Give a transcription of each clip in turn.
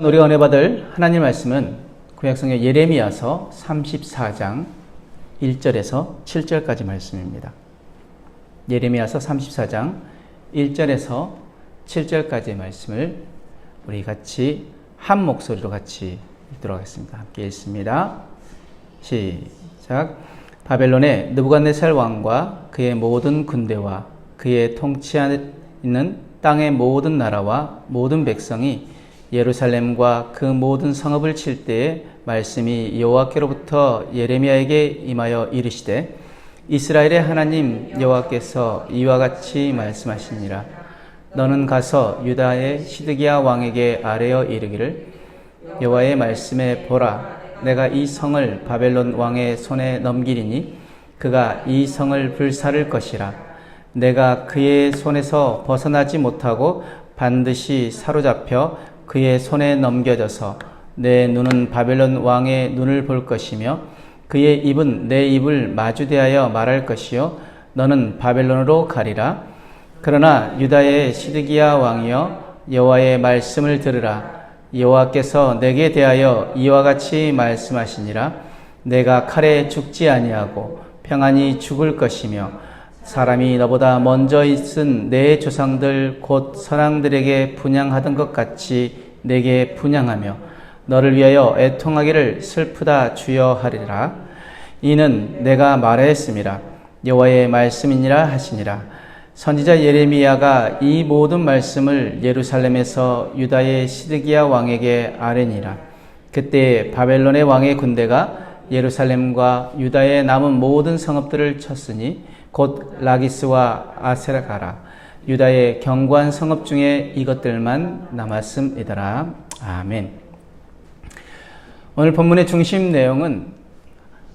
우리가 은혜 받을 하나님 말씀은 구약성경 예레미야서 34장 1절에서 7절까지 말씀입니다. 예레미야서 34장 1절에서 7절까지의 말씀을 우리 같이 한 목소리로 같이 읽도록 하겠습니다. 함께 읽습니다. 시작. 바벨론의 느부갓네살 왕과 그의 모든 군대와 그의 통치하에 있는 땅의 모든 나라와 모든 백성이 예루살렘과 그 모든 성읍을 칠 때에 말씀이 여호와께로부터 예레미야에게 임하여 이르시되 이스라엘의 하나님 여호와께서 이와 같이 말씀하시니라. 너는 가서 유다의 시드기야 왕에게 아뢰어 이르기를 여호와의 말씀에 보라, 내가 이 성을 바벨론 왕의 손에 넘기리니 그가 이 성을 불사를 것이라. 내가 그의 손에서 벗어나지 못하고 반드시 사로잡혀 그의 손에 넘겨져서 내 눈은 바벨론 왕의 눈을 볼 것이며 그의 입은 내 입을 마주대하여 말할 것이요 너는 바벨론으로 가리라. 그러나 유다의 시드기야 왕이여 여호와의 말씀을 들으라. 여호와께서 내게 대하여 이와 같이 말씀하시니라. 내가 칼에 죽지 아니하고 평안히 죽을 것이며 사람이 너보다 먼저 있은 내 조상들 곧 선왕들에게 분향하던 것 같이 내게 분향하며 너를 위하여 애통하기를 슬프다 주여 하리라. 이는 내가 말하였음이라. 여호와의 말씀이니라 하시니라. 선지자 예레미야가 이 모든 말씀을 예루살렘에서 유다의 시드기야 왕에게 아뢰니라. 그때 바벨론의 왕의 군대가 예루살렘과 유다의 남은 모든 성읍들을 쳤으니 곧 라기스와 아세라가라 유다의 견고한 성읍 중에 이것들만 남았음이더라. 아멘. 오늘 본문의 중심 내용은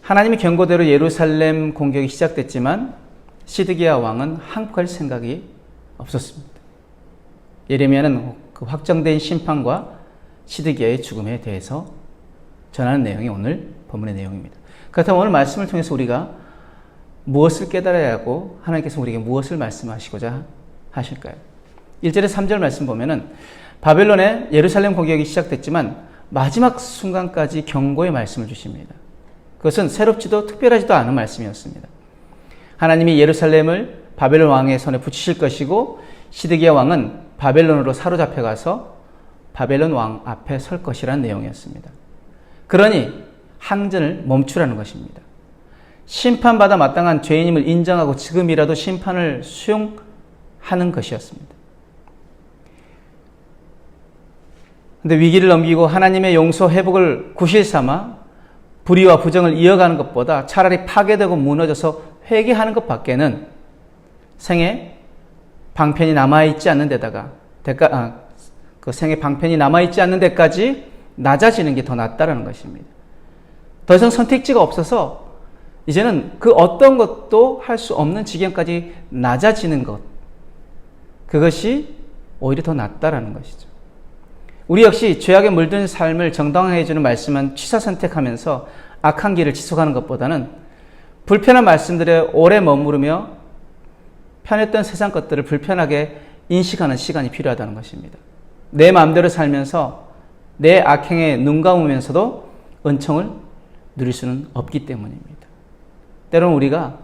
하나님의 경고대로 예루살렘 공격이 시작됐지만 시드기야 왕은 한국할 생각이 없었습니다. 예레미야는 그 확정된 심판과 시드기야의 죽음에 대해서 전하는 내용이 오늘 본문의 내용입니다. 그렇다면 오늘 말씀을 통해서 우리가 무엇을 깨달아야 하고 하나님께서 우리에게 무엇을 말씀하시고자 하실까요? 1절에 3절 말씀 보면은 바벨론의 예루살렘 공격이 시작됐지만 마지막 순간까지 경고의 말씀을 주십니다. 그것은 새롭지도 특별하지도 않은 말씀이었습니다. 하나님이 예루살렘을 바벨론 왕의 손에 붙이실 것이고 시드기야 왕은 바벨론으로 사로잡혀 가서 바벨론 왕 앞에 설 것이라는 내용이었습니다. 그러니 항전을 멈추라는 것입니다. 심판받아 마땅한 죄인임을 인정하고 지금이라도 심판을 수용하는 것이었습니다. 그런데 위기를 넘기고 하나님의 용서 회복을 구실 삼아 불의와 부정을 이어가는 것보다 차라리 파괴되고 무너져서 회개하는 것밖에는 생애 방편이 남아있지 않는 데다가 그 생애 방편이 남아있지 않는 데까지 낮아지는 게 더 낫다라는 것입니다. 더 이상 선택지가 없어서 이제는 그 어떤 것도 할 수 없는 지경까지 낮아지는 것, 그것이 오히려 더 낫다라는 것이죠. 우리 역시 죄악에 물든 삶을 정당하게 해주는 말씀은 취사 선택하면서 악한 길을 지속하는 것보다는 불편한 말씀들에 오래 머무르며 편했던 세상 것들을 불편하게 인식하는 시간이 필요하다는 것입니다. 내 마음대로 살면서 내 악행에 눈 감으면서도 은총을 누릴 수는 없기 때문입니다. 때로는 우리가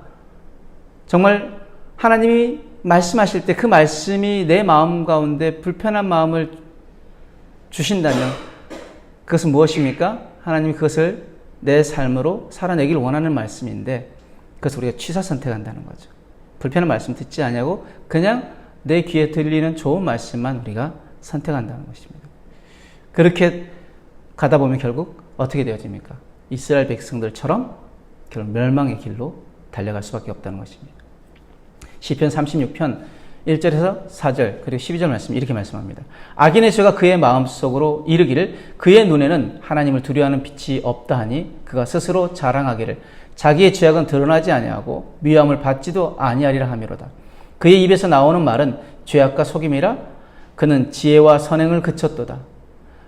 정말 하나님이 말씀하실 때 그 말씀이 내 마음 가운데 불편한 마음을 주신다면 그것은 무엇입니까? 하나님이 그것을 내 삶으로 살아내길 원하는 말씀인데 그것을 우리가 취사 선택한다는 거죠. 불편한 말씀 듣지 않냐고 그냥 내 귀에 들리는 좋은 말씀만 우리가 선택한다는 것입니다. 그렇게 가다 보면 결국 어떻게 되어집니까? 이스라엘 백성들처럼 결국 멸망의 길로 달려갈 수밖에 없다는 것입니다. 시편 36편 1절에서 4절 그리고 12절 말씀 이렇게 말씀합니다. 악인의 죄가 그의 마음속으로 이르기를 그의 눈에는 하나님을 두려워하는 빛이 없다 하니 그가 스스로 자랑하기를 자기의 죄악은 드러나지 아니하고 미움을 받지도 아니하리라 하미로다. 그의 입에서 나오는 말은 죄악과 속임이라. 그는 지혜와 선행을 그쳤도다.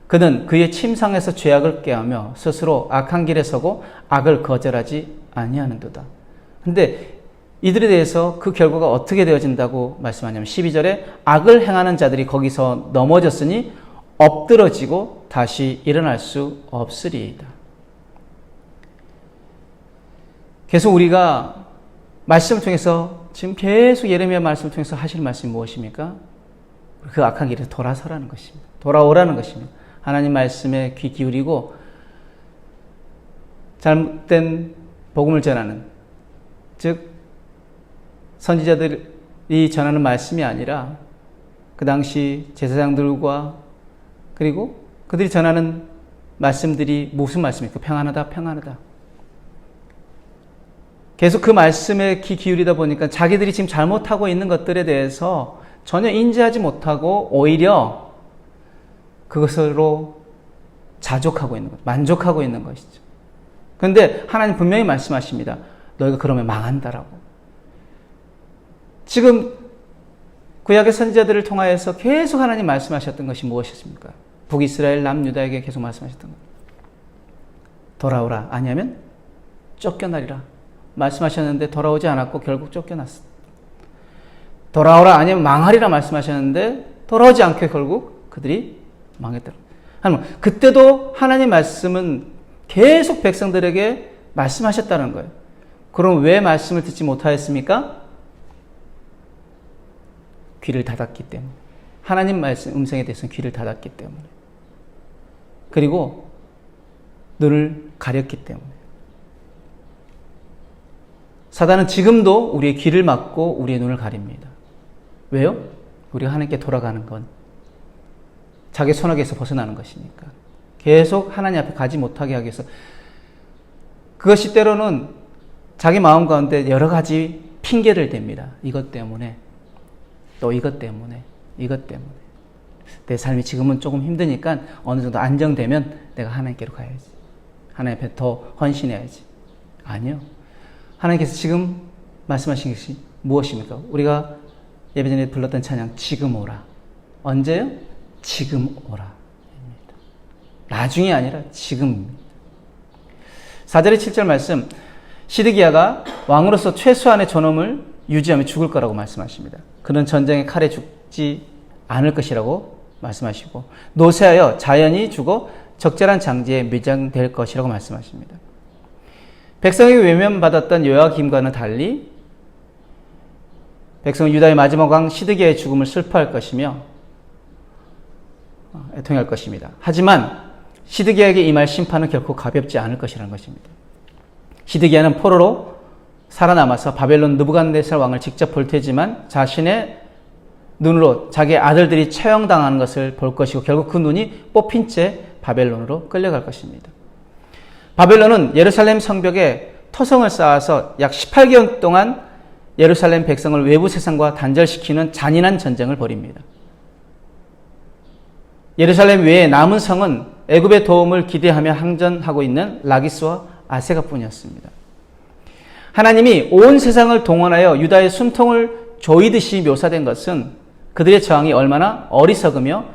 그는 그의 침상에서 죄악을 꾀하며 스스로 악한 길에 서고 악을 거절하지 아니하는도다. 그런데 이들에 대해서 그 결과가 어떻게 되어진다고 말씀하냐면 12절에 악을 행하는 자들이 거기서 넘어졌으니 엎드러지고 다시 일어날 수 없으리이다. 계속 우리가 말씀을 통해서 지금 계속 예레미야 말씀을 통해서 하실 말씀이 무엇입니까? 그 악한 길에서 돌아서라는 것입니다. 돌아오라는 것입니다. 하나님 말씀에 귀 기울이고 잘못된 복음을 전하는, 즉 선지자들이 전하는 말씀이 아니라 그 당시 제사장들과 그리고 그들이 전하는 말씀들이 무슨 말씀입니까? 평안하다, 평안하다. 계속 그 말씀에 귀 기울이다 보니까 자기들이 지금 잘못하고 있는 것들에 대해서 전혀 인지하지 못하고 오히려 그것으로 자족하고 있는 것, 만족하고 있는 것이죠. 그런데 하나님 분명히 말씀하십니다. 너희가 그러면 망한다라고. 지금 구약의 선지자들을 통하여서 계속 하나님 말씀하셨던 것이 무엇이었습니까? 북이스라엘 남유다에게 계속 말씀하셨던 것. 돌아오라. 아니하면 쫓겨나리라. 말씀하셨는데 돌아오지 않았고 결국 쫓겨났어. 돌아오라. 아니면 망하리라 말씀하셨는데 돌아오지 않게 결국 그들이 망했더라. 하나님, 그때도 하나님 말씀은 계속 백성들에게 말씀하셨다는 거예요. 그럼 왜 말씀을 듣지 못하였습니까? 귀를 닫았기 때문에. 하나님 말씀 음성에 대해서는 귀를 닫았기 때문에. 그리고 눈을 가렸기 때문에. 사단은 지금도 우리의 귀를 막고 우리의 눈을 가립니다. 왜요? 우리가 하나님께 돌아가는 건 자기 손아귀에서 벗어나는 것이니까. 계속 하나님 앞에 가지 못하게 하기 위해서. 그것이 때로는 자기 마음 가운데 여러 가지 핑계를 댑니다. 이것 때문에, 또 이것 때문에, 이것 때문에. 내 삶이 지금은 조금 힘드니까 어느 정도 안정되면 내가 하나님께로 가야지. 하나님 앞에 더 헌신해야지. 아니요. 하나님께서 지금 말씀하신 것이 무엇입니까? 우리가 예배 전에 불렀던 찬양, 지금 오라. 언제요? 지금 오라. 나중이 아니라 지금입니다. 4절의 7절 말씀, 시드기야가 왕으로서 최소한의 존엄을 유지하며 죽을 거라고 말씀하십니다. 그는 전쟁의 칼에 죽지 않을 것이라고 말씀하시고, 노쇠하여 자연히 죽어 적절한 장지에 매장될 것이라고 말씀하십니다. 백성에게 외면받았던 요야김과는 달리 백성은 유다의 마지막 왕 시드기야의 죽음을 슬퍼할 것이며 애통할 것입니다. 하지만 시드기야에게 임할 심판은 결코 가볍지 않을 것이라는 것입니다. 시드기야는 포로로 살아남아서 바벨론 느부갓네살 왕을 직접 볼 테지만 자신의 눈으로 자기의 아들들이 처형당하는 것을 볼 것이고 결국 그 눈이 뽑힌 채 바벨론으로 끌려갈 것입니다. 바벨론은 예루살렘 성벽에 토성을 쌓아서 약 18개월 동안 예루살렘 백성을 외부 세상과 단절시키는 잔인한 전쟁을 벌입니다. 예루살렘 외에 남은 성은 애굽의 도움을 기대하며 항전하고 있는 라기스와 아세가뿐이었습니다. 하나님이 온 세상을 동원하여 유다의 숨통을 조이듯이 묘사된 것은 그들의 저항이 얼마나 어리석으며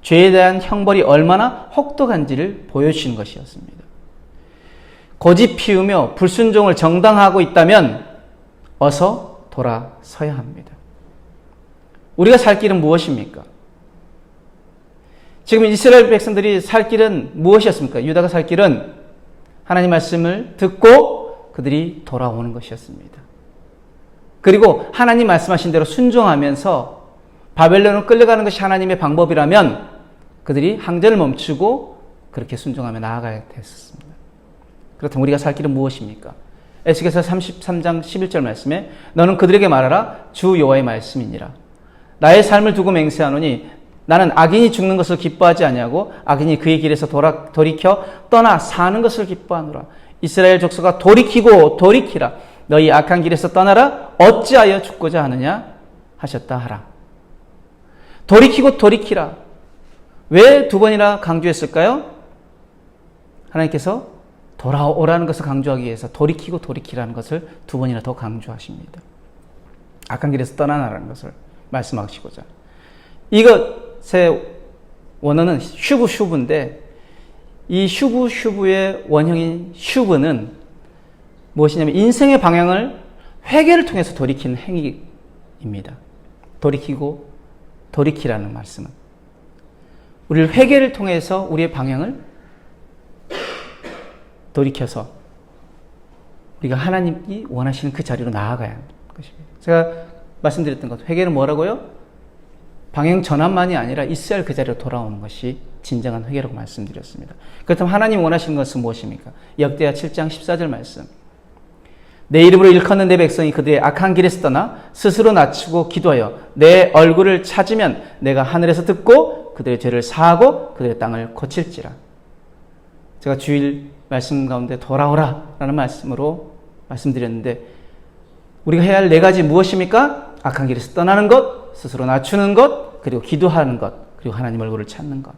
죄에 대한 형벌이 얼마나 혹독한지를 보여주시는 것이었습니다. 고집 피우며 불순종을 정당화하고 있다면 어서 돌아서야 합니다. 우리가 살 길은 무엇입니까? 지금 이스라엘 백성들이 살 길은 무엇이었습니까? 유다가 살 길은 하나님 말씀을 듣고 그들이 돌아오는 것이었습니다. 그리고 하나님 말씀하신 대로 순종하면서 바벨론으로 끌려가는 것이 하나님의 방법이라면 그들이 항전을 멈추고 그렇게 순종하며 나아가야 됐었습니다. 그렇다면 우리가 살 길은 무엇입니까? 에스겔서 33장 11절 말씀에 너는 그들에게 말하라 주 여호와의 말씀이니라. 나의 삶을 두고 맹세하노니 나는 악인이 죽는 것을 기뻐하지 아니하고 악인이 그의 길에서 돌이켜 떠나 사는 것을 기뻐하노라. 이스라엘 족속아 돌이키고 돌이키라. 너희 악한 길에서 떠나라. 어찌하여 죽고자 하느냐 하셨다 하라. 돌이키고 돌이키라. 왜 두 번이나 강조했을까요? 하나님께서 돌아오라는 것을 강조하기 위해서 돌이키고 돌이키라는 것을 두 번이나 더 강조하십니다. 악한 길에서 떠나라는 것을 말씀하시고자. 이것의 원어는 슈브인데 이 슈브의 원형인 슈브는 무엇이냐면 인생의 방향을 회개를 통해서 돌이키는 행위입니다. 돌이키고 돌이키라는 말씀은 우리를 회개를 통해서 우리의 방향을 돌이켜서 우리가 하나님이 원하시는 그 자리로 나아가야 하는 것입니다. 제가 말씀드렸던 것, 회개는 뭐라고요? 방향 전환만이 아니라 있어야 할 그 자리로 돌아오는 것이 진정한 회개라고 말씀드렸습니다. 그렇다면 하나님 원하시는 것은 무엇입니까? 역대하 7장 14절 말씀. 내 이름으로 일컫는 내 백성이 그들의 악한 길에서 떠나 스스로 낮추고 기도하여 내 얼굴을 찾으면 내가 하늘에서 듣고 그들의 죄를 사하고 그들의 땅을 고칠지라. 제가 주일 말씀 가운데 돌아오라 라는 말씀으로 말씀드렸는데, 우리가 해야 할 네 가지 무엇입니까? 악한 길에서 떠나는 것, 스스로 낮추는 것, 그리고 기도하는 것, 그리고 하나님 얼굴을 찾는 것.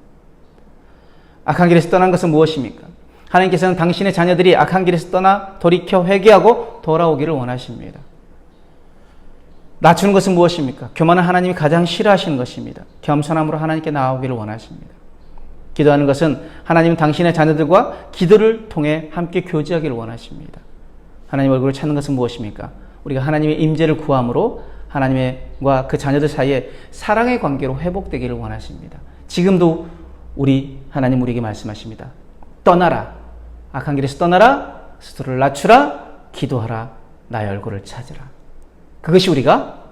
악한 길에서 떠난 것은 무엇입니까? 하나님께서는 당신의 자녀들이 악한 길에서 떠나 돌이켜 회개하고 돌아오기를 원하십니다. 낮추는 것은 무엇입니까? 교만은 하나님이 가장 싫어하시는 것입니다. 겸손함으로 하나님께 나아오기를 원하십니다. 기도하는 것은 하나님은 당신의 자녀들과 기도를 통해 함께 교제하기를 원하십니다. 하나님 얼굴을 찾는 것은 무엇입니까? 우리가 하나님의 임재를 구함으로 하나님과 그 자녀들 사이에 사랑의 관계로 회복되기를 원하십니다. 지금도 하나님 우리에게 말씀하십니다. 떠나라. 악한 길에서 떠나라. 스스로를 낮추라. 기도하라. 나의 얼굴을 찾으라. 그것이 우리가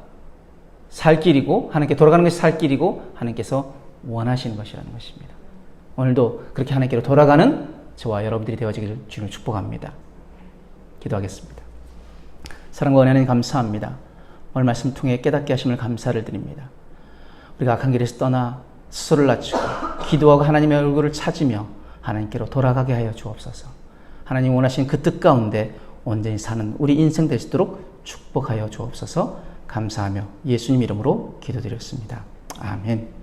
살 길이고, 하나님께 돌아가는 것이 살 길이고, 하나님께서 원하시는 것이라는 것입니다. 오늘도 그렇게 하나님께로 돌아가는 저와 여러분들이 되어지기를 주님을 축복합니다. 기도하겠습니다. 사랑과 은혜는 감사합니다. 오늘 말씀 통해 깨닫게 하심을 감사를 드립니다. 우리가 악한 길에서 떠나 스스로를 낮추고 기도하고 하나님의 얼굴을 찾으며 하나님께로 돌아가게 하여 주옵소서. 하나님 원하시는 그 뜻 가운데 온전히 사는 우리 인생 될 수 있도록 축복하여 주옵소서. 감사하며 예수님 이름으로 기도드렸습니다. 아멘.